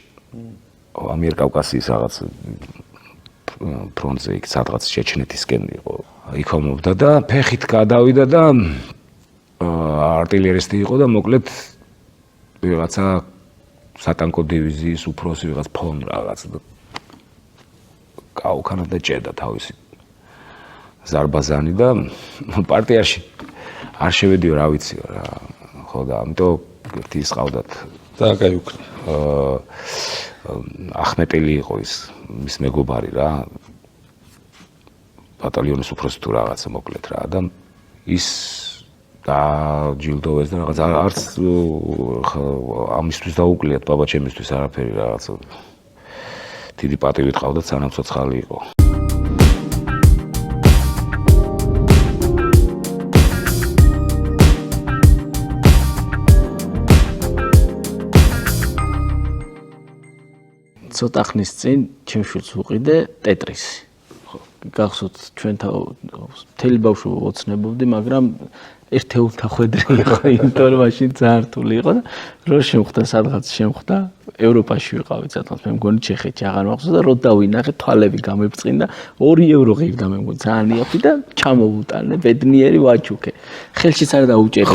ამიერკავკასიის რაღაც ფრონტზე იქ სადღაც ჩეჩნეთისკენ იყო. იქ ომობდა და ფეხით გადავიდა და არტილერისტი იყო და მოკლედ ვიღაცა სატანკო დივიზიის უფროსი ვიღაც ფონ რაღაც გაუქანა და ჭედა თავისი ზარბაზანი და პარტიაში არ შევედიო რა ვიცი რა ხო და ამიტომ ერთი ისყავდათ
და გაიუქნა
ახმეტელი იყო ის მის მეგობარი რა ბატალიონის უფროსი თუ რაღაცა მოკლედ რა და ის დაჯილდოვეს და რაღაც არც ამისთვის დაუკვლიათ ბაბა ჩემისთვის არაფერი რაღაცა დიდი პატივი ყავდა სანამ ცოცხალი იყო.
ცოტა ხნის წინ ჩემშვილს უყიდე ტეტრისი. გახსოვთ ჩვენთან მთელი ბავშვობა ოცნებობდი, მაგრამ ერთეულთა ხვედრი იყო, იმიტომ რომ მაშინ ძალიან რთული იყო და რო შემხვდა სადღაც შემხვდა ევროპაში ვიყავით სადღაც მე მგონი ჩეხეთში აღარ მახსოვს და რო დავინახე თვალები გამებწყინდა 2 ევრო ღირდა მე მგონი ძალიან იაფი და ჩამოვუტანე ბედნიერი ვაჩუქე ხელშიც არ დაუჭერე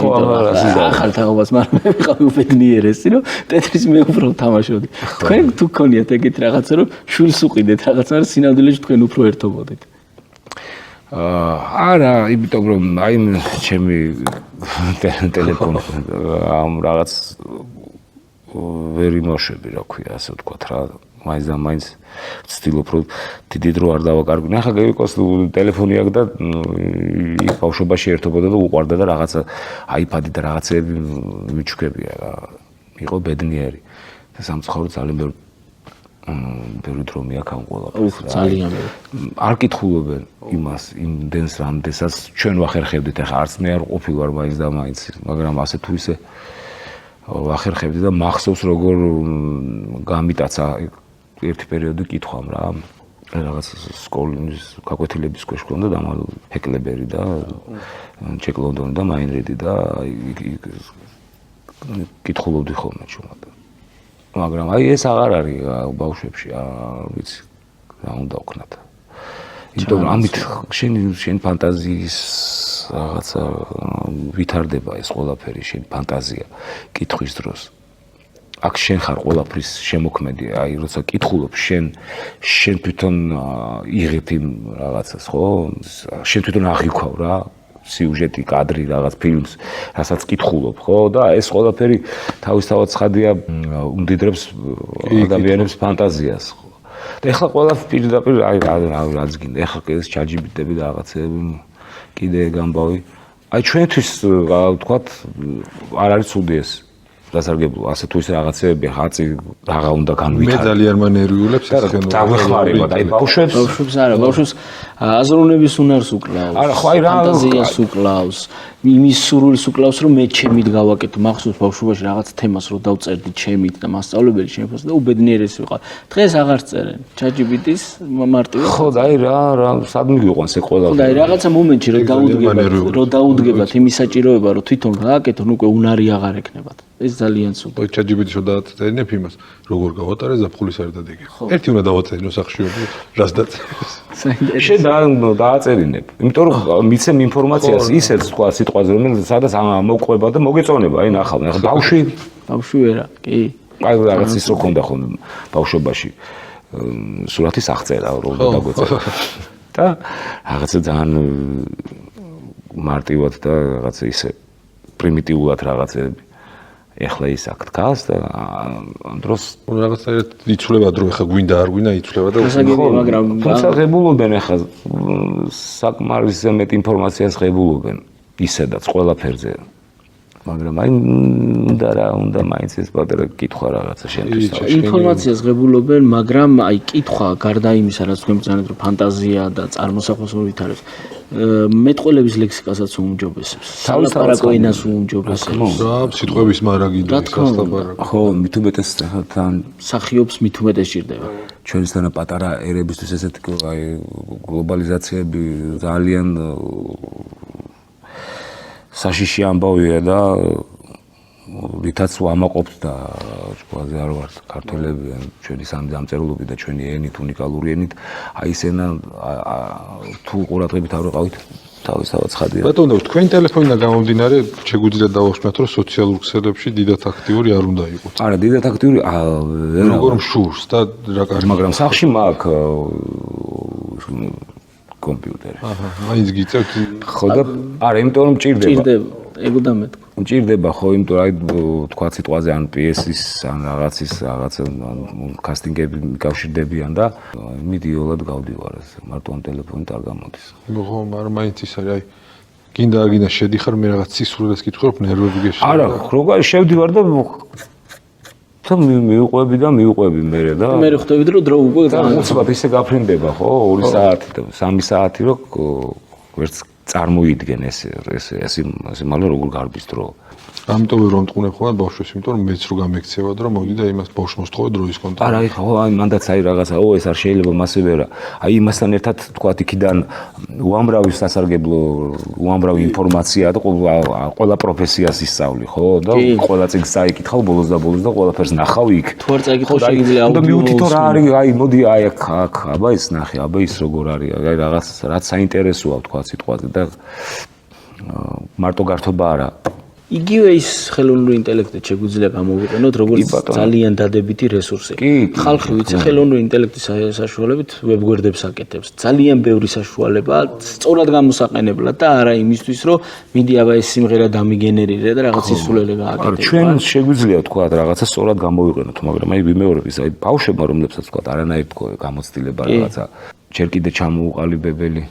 ახალ თაობას მაგრამ მე ვიყავი უბედნიერესი რომ ტეტრის მე უფრო თამაშობდი თქვენ თუ გქონიათ ეგეთ რაღაცა რომ შვილს უყიდეთ რაღაცა მაგრამ სინამდვილეში თქვენ უფრო ერთობოდით
არა, იმიტომ რომ აი ჩემი ტელეფონი ამ რაღაც ვერ იმოშვები, რა ქვია, ასე ვთქვათ რა, მაინც და მაინც ვცდილობ რომ დიდი დრო არ დავაკარგვნე. ახლა გეიკოს ტელეფონი აქვს და იქ ბავშვობაში ერთობოდა და უყვარდა და რაღაცა აიპადი და რაღაცები მიჩქებია რა. იყო ბედნიერი. და სამწუხაროდ ძალიან ბევრი დრო მიაქ ამ ყველაფერს.
ძალიან
არ კითხულობენ იმას, იმდენს რამდენსაც ჩვენ ვახერხებდით, ახლა არც მე არ ყოფილვარ მაინც და მაინც, მაგრამ ასე თუ ისე ვახერხებდი და მახსოვს როგორ გამიტაცა ერთი პერიოდი კითხვამ რა. რაღაც სკოლის გაკვეთილების ქვეშ ქონდა და ჰეკლებერი და ჩეკ ლონდონი და მაინრედი და კითხულობდი ხოლმე ჩუმად. მაგრამ აი ეს აღარ არის ბავშვებში, არ ვიცი, რა უნდა ვქნათ. იმიტომ რომ ამით შენ ფანტაზიის რაღაცა ვითარდება ეს ყველაფერი, შენ ფანტაზია კითხვის დროს. აქ შენ ხარ ყველაფრის შემოქმედი, აი როცა კითხულობ, შენ თვითონ იღებ იმ რაღაცას, ხო? შენ თვითონ აღიქვავ რა. სიუჟეტი, კადრი, რაღაც ფილმს, რასაც კითხულობ, ხო? და ეს ყველაფერი თავისთავად ცხადია უმდიდრებს ადამიანებს ფანტაზიას, ხო? და ეხლა ყველა პირდაპირ აი რაც გინდა, ეხლა ეს ChatGPT-ები და რაღაცები კიდე გამბავი. აი ჩვენთვის ვთქვათ, არ არის ცუდი ეს. დასარგებლო, ასე თუ ისე რაღაცები ხაწი რაღა უნდა განვითარდეს.
მე ძალიან მანერვიულებს ეს ხენო.
დაგვეხმარება და აი
ბავშვებს არა, ბავშვებს აზროვნების უნარს უკლავს.
არა, ხო აი რა
ფანტაზიას უკლავს. იმის სურვილს უკლავს, რომ მე ჩემით გავაკეთო. მახსოვს ბავშვობაში რაღაც თემას რო დავწერდი ჩემით და მასწავლებელი შემოხსნა და უბედნიერესი ვიყავ. დღეს აღარ წერენ. ChatGPT-ს მარტივად.
ხო და აი რა სადმე გიყვანს ეს ყველაფერი.
ხო და აი რაღაცა მომენტში რო დაუდგებათ იმის საჭიროება, რომ თვითონ გააკეთონ, უკვე უნარი აღარ ექნებათ. ეს ძალიან სუპერ.
ChatGPT-ს დააწერინებ იმას, როგორ გავატარე ზაფხულის არდადეგი. ერთი უნდა დავაწერინო სახშიობი, რას დაწერინებ.
შენ დააწერინებ. იმიტომ რომ მიცემ ინფორმაციას ისეთ სხვა სიტყვაზე, რომელიც სადაც მოყვება და მოგეწონება, აი ნახავ,
ბავშვი ვერა, კი.
აი რაღაც ის რო ქონდა ხომ ბავშვობაში სურათის აღწერა რომ დაგვეწერა. და რაღაცა ძალიან მარტივად და რაღაცა ისე პრიმიტიულად რაღაცები. ეხლა ის აქ დგას და ამ დროს
რაღაცა იცვლება დრო, ეხლა გვინდა არ გვინდა იცვლება და
მაგრამ
თუმცა ღებულობენ ეხლა საკმარისზე მეტ ინფორმაციას ღებულობენ ისედაც ყველაფერზე. მაგრამ აი უნდა მაინც ეს პატარა კითხვა რაღაცა შენთვის.
ინფორმაციას ღებულობენ, მაგრამ აი კითხვა გარდა იმისა, რაც თქვენ ბრძანეთ, რომ ფანტაზია და წარმოსახვას ვითარებს, მეტყველების ლექსიკასაც უმჯობესებს. სალაპარაკო ენას უმჯობესებს.
რა, სიტყვების მარაგი და სასტაბარაკო.
ხო, მით უმეტეს თან
სახიობს მით უმეტეს ჭირდება.
ჩვენისთანა პატარა ერებისთვის ესეთი აი გლობალიზაციები ძალიან საშიში ამბავია და რითაც ვამაყობთ და ყველაზე არ ვართ ქართველები ჩვენი სამძამწერლობი და ჩვენი ენით უნიკალური ენით აი ეს ენა თუ ყურადღებით არ ვიყავით თავისთავად ცხადია.
ბატონო, თქვენი ტელეფონიდან გამომდინარე შეგვიძლია დავახსნათ, რომ სოციალურ ქსელებში დიდად აქტიური არ უნდა იყოთ.
არა, დიდად აქტიური
როგორ მშურს და რა კარგი.
მაგრამ სახში მაქვს კომპიუტერი.
მაინც გიწევთ.
ხო და არა, იმიტომ რომ
ჭირდება. ეგოდა მეთქვა.
მჭირდება ხო, იმიტომ აი თქვა სიტყვაზე ან PS-ის ან რაღაცის რაღაცა კასტინგები მიკავშირდებიან და მიდიოლად გავდივარ ეს მარტო ამ ტელეფონით არ გამოდის.
ხო, მაგრამ მაინც ის არის აი გინდა არ გინდა შედიხარ მე რაღაც სისულელს კითხულობ ნერვები გეშვა.
არა, როგორ შევდივარ და მივყვები მე და
მე ხვდები რომ დრო უკვე
უცბად ისე გაფრინდება ხო 2 საათი და 3 საათი რომ ვერც წარმოიდგენ ეს მალე როგორ გარბის დრო.
ამიტომ რომ მტყუნებ ხოლმე ბავშვებს, იმიტომ რომ მეც რო გამექცევა და მოდი და იმას ბავშვს მოსთხოვე დროის კონტროლი.
არა, ხო, აი მანდაც აი რაღაცა, ეს არ შეიძლება მასე ვერა. აი იმასთან ერთად თქვა იქიდან უამრავი სასარგებლო, უამრავი ინფორმაცია და ყველა პროფესიას ისწავლი, ხო? და ყველა წიგნს წაიკითხავ ბოლოს და ყველაფერს ნახავ იქ.
თუ არ წაიკითხავ შეიძლება
და მივუთითო რა არის, აი მოდი აი აქ, აბა ის ნახე, აბა ის როგორ არის, აი რაღაც რაც საინტერესოა თქვა სიტყვაზე და მარტო გართობა არა.
იგივე ის ხელოვნური ინტელექტით შეგვიძლია გამოვიყენოთ როგორც ძალიან დადებითი რესურსი. ხალხი ვიცი ხელოვნური ინტელექტის საშუალებით ვებგვერდებს აკეთებს. ძალიან ბევრი საშუალება სწორად გამოსაყენებლად და არა იმისთვის, რომ მიდი აბა ეს სიმღერა დამიგენერირე და რაღაც სისულელე გააკეთე.
ჩვენ შეგვიძლია თქვა რაღაცა სწორად გამოვიყენოთ, მაგრამ აი ვიმეორების, აი ბავშვებმა რომლებსაც თქვა არანაირ გამოცდილება რაღაცა ჯერ კიდე ჩამოუყალიბებელი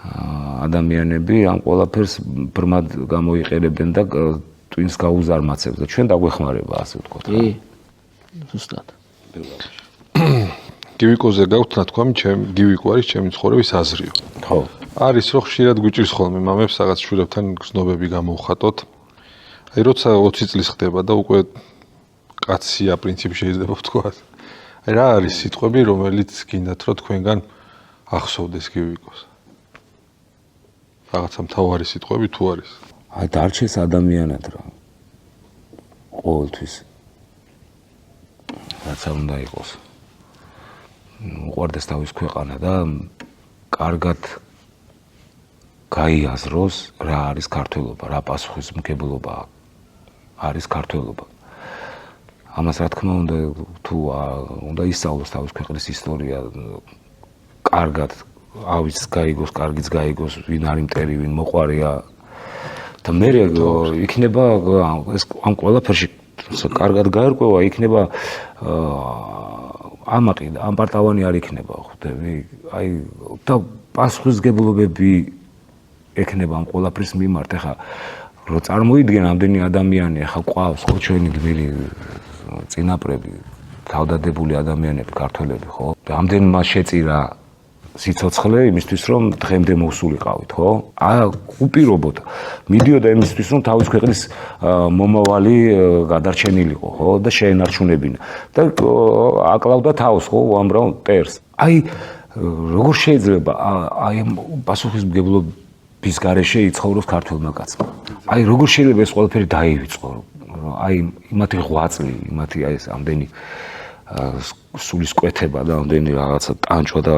ადამიანები ამ ყველაფერს ბრმად გამოიყენებენ და twins გაუზარმაცებს და ჩვენ დაგვეხმარება ასე ვთქვათ.
კი. ზუსტად.
გივიკოზე გაქვთ ნათქვამი, გივიკო არის ჩემი ცხოვრების აზრიო.
ხო.
არის რომ ხშირად გვიჭირს ხოლმე მამებს რაღაც შვილებთან გზნობები გამოვხატოთ. აი როცა 20 წლის ხდება და უკვე კაცია პრინციპი შეიძლება ვთქვათ. აი რა არის სიტყვები, რომელიც გინდათ რომ თქვენგან ახსოვდეს გივიკოს? რაღაცა მთავარი სიტყვები თუ არის?
აი დარჩეს ადამიანად რა. ყოველთვის. რაცა უნდა იყოს. უყვარდეს თავის ქვეყანა და კარგად გაიაზროს რა არის ქართველობა, რა პასუხისმგებლობა არის ქართველობა. ამას რა თქმა უნდა თუ უნდა ისწავლოს თავის ქვეყნის ისტორია კარგად ავიც გაიგოს, კარგიც გაიგოს, ვინ არის მტერი, ვინ მოყვარია და მე იქნება ეს ამ ყველაფერში კარგად გაერკვევა, იქნება ამაყი და ამპარტავანი არ იქნება, ხვდები? აი და პასუხისმგებლობები ექნება ამ ყველაფრის მიმართ. ეხლა რო წარმოიდგენ ამდენი ადამიანი, ეხლა ყავს ხო ჩვენი გმირი წინაპრები, თავდადებული ადამიანები, ქართველები, ხო? და ამდენმა შეწირა სიცოცხლე იმისთვის რომ დღემდე მოსულიყავით, ხო? უპირობოდ მიდიოდა იმისთვის რომ თავის ქვეყნის მომავალი გადარჩენილიყო, ხო? და შეენარჩუნებინა. და აკლავდა თავს, ხო, უამრავ მტერს. აი როგორ შეიძლება აი პასუხისმგებლობის გარეშე იცხოვროს ქართველმა კაცმა? აი როგორ შეიძლება ეს ყველაფერი დაივიწყო? აი იმათი ღვაწლი, იმათი აი ეს ამდენი სულის კვეთება და ამდენი რაღაცა ტანჩვა და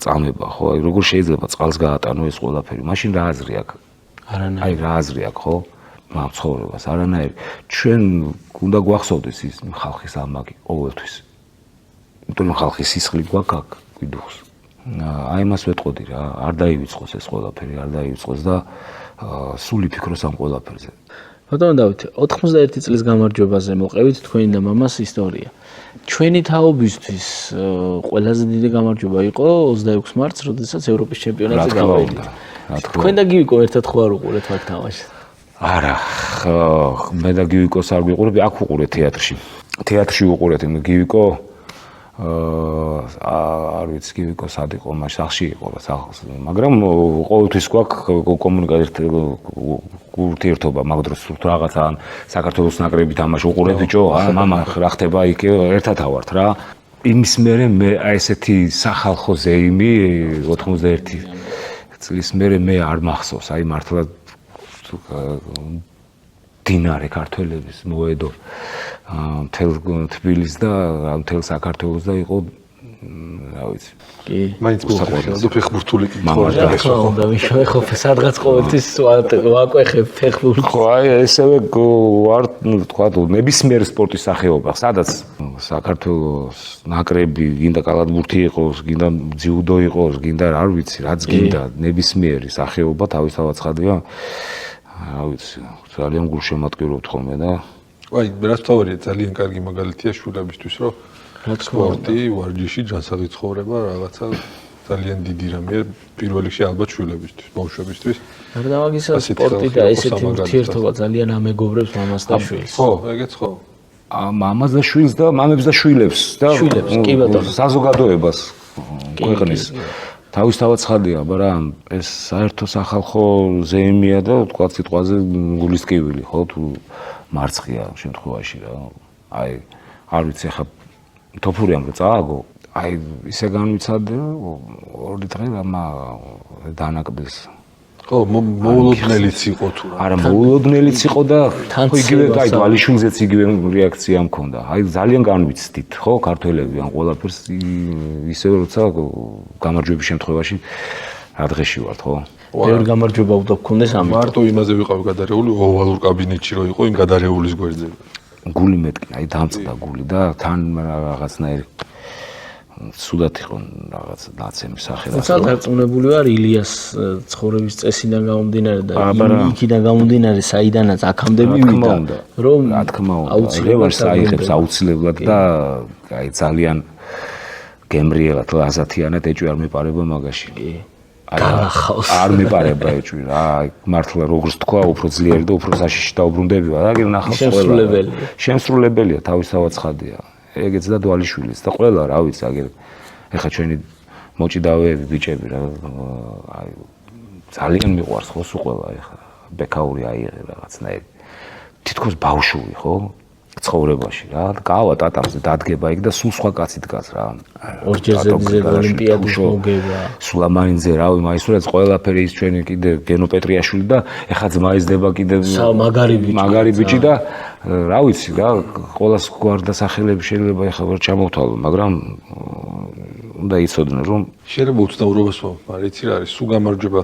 წამება, ხო? აი როგორ შეიძლება წყალს გაატანო ეს ყველაფერი? მაშინ რა აზრი აქვს?
არანაირი.
აი რა აზრი აქვს, ხო? მაგ ცხოვრებას არანაირი. ჩვენ უნდა გვახსოვდეს ის ხალხის ამაგი ყოველთვის. იმიტომ რომ ხალხის სისხლი გვაქვს აქ კიდუხს. აი მას ვეტყოდი რა, არ დაივიწყოს ეს ყველაფერი, არ დაივიწყოს და სული ფიქროს ამ ყველაფერზე.
ბატონო დავით, 91 წლის გამარჯვებაზე მოყევით თქვენი და მამას ისტორია. ჩვენი თაობისთვის ყველაზე დიდი გამარჯვება იყო 26 მარტს, როდესაც ევროპის ჩემპიონატზე გავედით. თქვენ და გივიკო ერთად ხო არ უყურეთ მაგ თამაშს?
არა, მე და გივიკოს არ ვიყურებ, აქ ვუყურეთ თეატრში. თეატრში ვუყურეთ, მე გივიკო არ ვიცი გივიკო სად იყო, მას სახლში იყო, მაგრამ ყოველთვის გვაქვს კომუნიკაცია ურთიერთობა მაგ დროს თუ რაღაცა საქართველოს ნაკრები თამაში უყურებ ბიჭო, მამა რა ხდება იქ ერთად ავართ რა. იმის მერე მე აი ესეთი სახალხო ზეიმი 91 წლის მერე მე არ მახსოვს, აი მართლა დინარე ქართველების მოედო მთელ თბილისს და მთელ საქართველოს და იყო რა ვიცი.
კი.
მაინც მოხდა ფეხბურთული
მამადა ხო და ვიშო ხო სადღაც ყოველთვის ვაკვეხებ ფეხბურთს.
ხო აი ესევე ვარ თქვა ნებისმიერ სპორტის სახეობა, სადაც საქართველოს ნაკრები გინდა კალათბურთი იყოს, გინდა ძიუდო იყოს, გინდა არ ვიცი, რაც გინდა ნებისმიერი სახეობა თავისთავად ცხადია. რა ვიცი, ძალიან გულშემატკივრობთ ხოლმე და
აი, რაც თავარია ძალიან კარგი მაგალითია შულებისთვის, რომ სპორტი, ვარჯიში, ჯანსაღი ცხოვრება რაღაცა ძალიან დიდი რამეა პირველ რიგში ალბათ შულებისთვის, ბავშვებისთვის.
და მაგისა სპორტი და ესეთი ურთიერთობა ძალიან ამეგობრებს მამას და შვილს.
ხო, ეგეც ხო.
მამას და შვილს და მამებს და შვილებს და
კი ბატონო,
საზოგადოებას ქვეყნის. თავისთავად ცხადია, მაგრამ ეს საერთო სახალხო ზეიმია და თქვა სიტყვაზე გულისკივილი, ხო, თუ მარცხია შემთხვევაში რა. აი, არ ვიცი ხა თოფურიამ რო წააგო, აი ისე განვიცადე ორი დღე ამა დაანაკდეს.
ხო, მოულოდნელიც იყო თუ რა.
არა, მოულოდნელიც იყო და ხო იგივე აი ვალიშვილზეც იგივე რეაქცია მქონდა. აი ძალიან განვიცდით, ხო, ქართველები ან ყველაფერს ისე როცა გამარჯვების შემთხვევაში რა დღეში ვართ, ხო?
ბევრი გამარჯვება უნდა გქონდეს ამიტომ.
მარტო იმაზე ვიყავ გადარეული ოვალურ კაბინეტში რო იყო იმ გადარეულის გვერდზე.
გული მეტკი, აი დამწყდა გული და თან რაღაცნაირი სულად იყო რაღაც ნაცემი სახე და
თუმცა დარწმუნებული ვარ ილიას ცხოვრების წესიდან გამომდინარე და იქიდან გამომდინარე საიდანაც აქამდე მივიდა რომ
რა თქმა უნდა აუცილებლად საიღებს აუცილებლად და აი ძალიან გემრიელად ლაზათიანად ეჭვი არ მეპარება მაგაში არ მეპარება ეჭვი რა მართლა როგორც თქვა უფრო ძლიერი და უფრო საშიში დაუბრუნდებია და აგერ ნახავს ყველა შემსრულებელია თავისთავად ცხადია ეგეც და დვალიშვილიც და ყველა რა ვიცი აგერ ეხა ჩვენი მოჭიდავეები ბიჭები რა აი ძალიან მიყვარს ხო სულ ყველა ეხა ბექაური აიღე რაღაცნაირი თითქოს ბავშვი ხო ცხოვრებაში რა გავა ტატამზე დადგება იქ და სულ სხვა კაცი დგას რა
ორჯერზე ოლიმპიადის მოგება
სულამანიძე რავი მაისურაც ყველაფერი ის ჩვენი კიდე გენო პეტრიაშვილი და ეხა ძმაიზდება კიდე მაგარი ბიჭი და რა ვიცი რა ყოველას გვარდასახელები შეიძლება ეხა ვერ ჩამოვთვალო მაგრამ უნდა იცოდნენ რომ
შეიძლება უცნაურობას მაგრამ იცი რა არის სულ გამარჯვება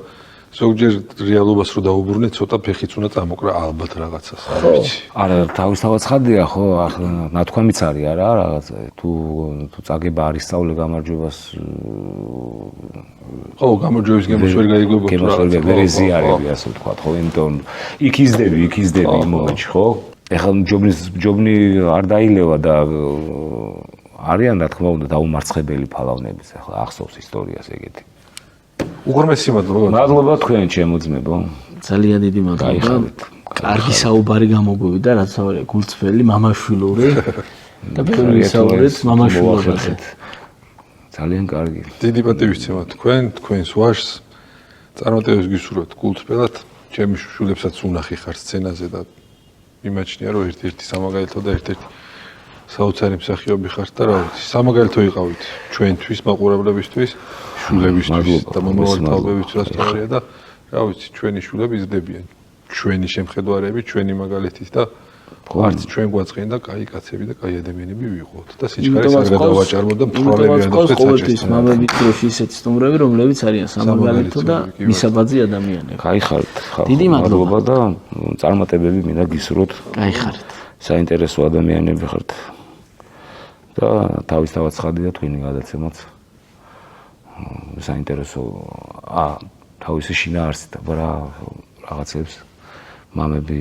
ზოგჯერ რეალობას რო დაუბრუნე ცოტა ფეხიც უნდა წამოკრა ალბათ რაღაცას არ ვიცი
არა თავისთავად ცხადია ხო ახლა ნათქვამიც არის არა რაღაც თუ წაგება არის სწავლე გამარჯვებას
ხო გამარჯვების გემოს ვერ გაიგებობ
რა ვერეზი არის ასე ვთქვა ხო იმიტომ იქ იზდები იმ მომენტში ხო ეხლა ჯობნი არ დაილევა და არიან რა თქმა უნდა დაუმარცხებელი ფალავნებიც ეხლა ახსოვს ისტორიას ეგეთი
უღრმესი მადლობა
მადლობა თქვენ ჩემო ძმებო
ძალიან დიდი მადლობა კარგი საუბარი გამოგვივიდა რაც თავია გულწრფელი მამაშვილური და ბევრი საუბრით მამაშვილობაზე
ძალიან კარგი
დიდი პატივი ვცემათ თქვენს ვაჟს წარმატებებს გისურვებთ გულწრფელად ჩემი შვილებსაც უნახი ხარ სცენაზე და იმაჩნია რომ ერთ-ერთი სამაგალითო და ერთ-ერთი საოცარი მსახიობი ხართ და რა ვიცი სამაგალითო იყავით ჩვენთვის მაყურებლებისთვის შვილებისთვის და მომავალთაობებისთვის რაც თავია და რა ვიცი ჩვენი შვილები ზრდებიან ჩვენი შემხედვარები ჩვენი მაგალითით და არც ჩვენ გვაწყენ და კაი კაცები და კაი ადამიანები ვიყოთ და სიჩქარეს არ გადავაჭარბოთ და მთვრალებიანად
ყოველთვის მამების დროში ისეთი სტუმრები, რომლებიც არიან სამაგალითო და მისაბაძი ადამიანები.
გაიხარეთ
დიდი მადლობა
და წარმატებები მინდა გისურვოთ.
გაიხარეთ.
საინტერესო ადამიანები ხართ და თავისთავად ცხადია თქვენი გადაცემაც საინტერესო თავისი შინაარსით რა რაღაცებს მამები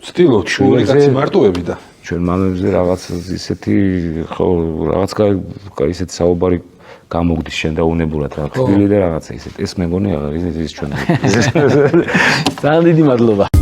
ვცდილობთ შუალედაცი მარტოები და
ჩვენ მამებზე რაღაც ისეთი ხო რაღაც ისეთი საუბარი გამოგდის შენ და უნებურად რა ქვილი და რაღაცა ისეთ ეს მე მგონი ის ჩვენ
ძალიან დიდი მადლობა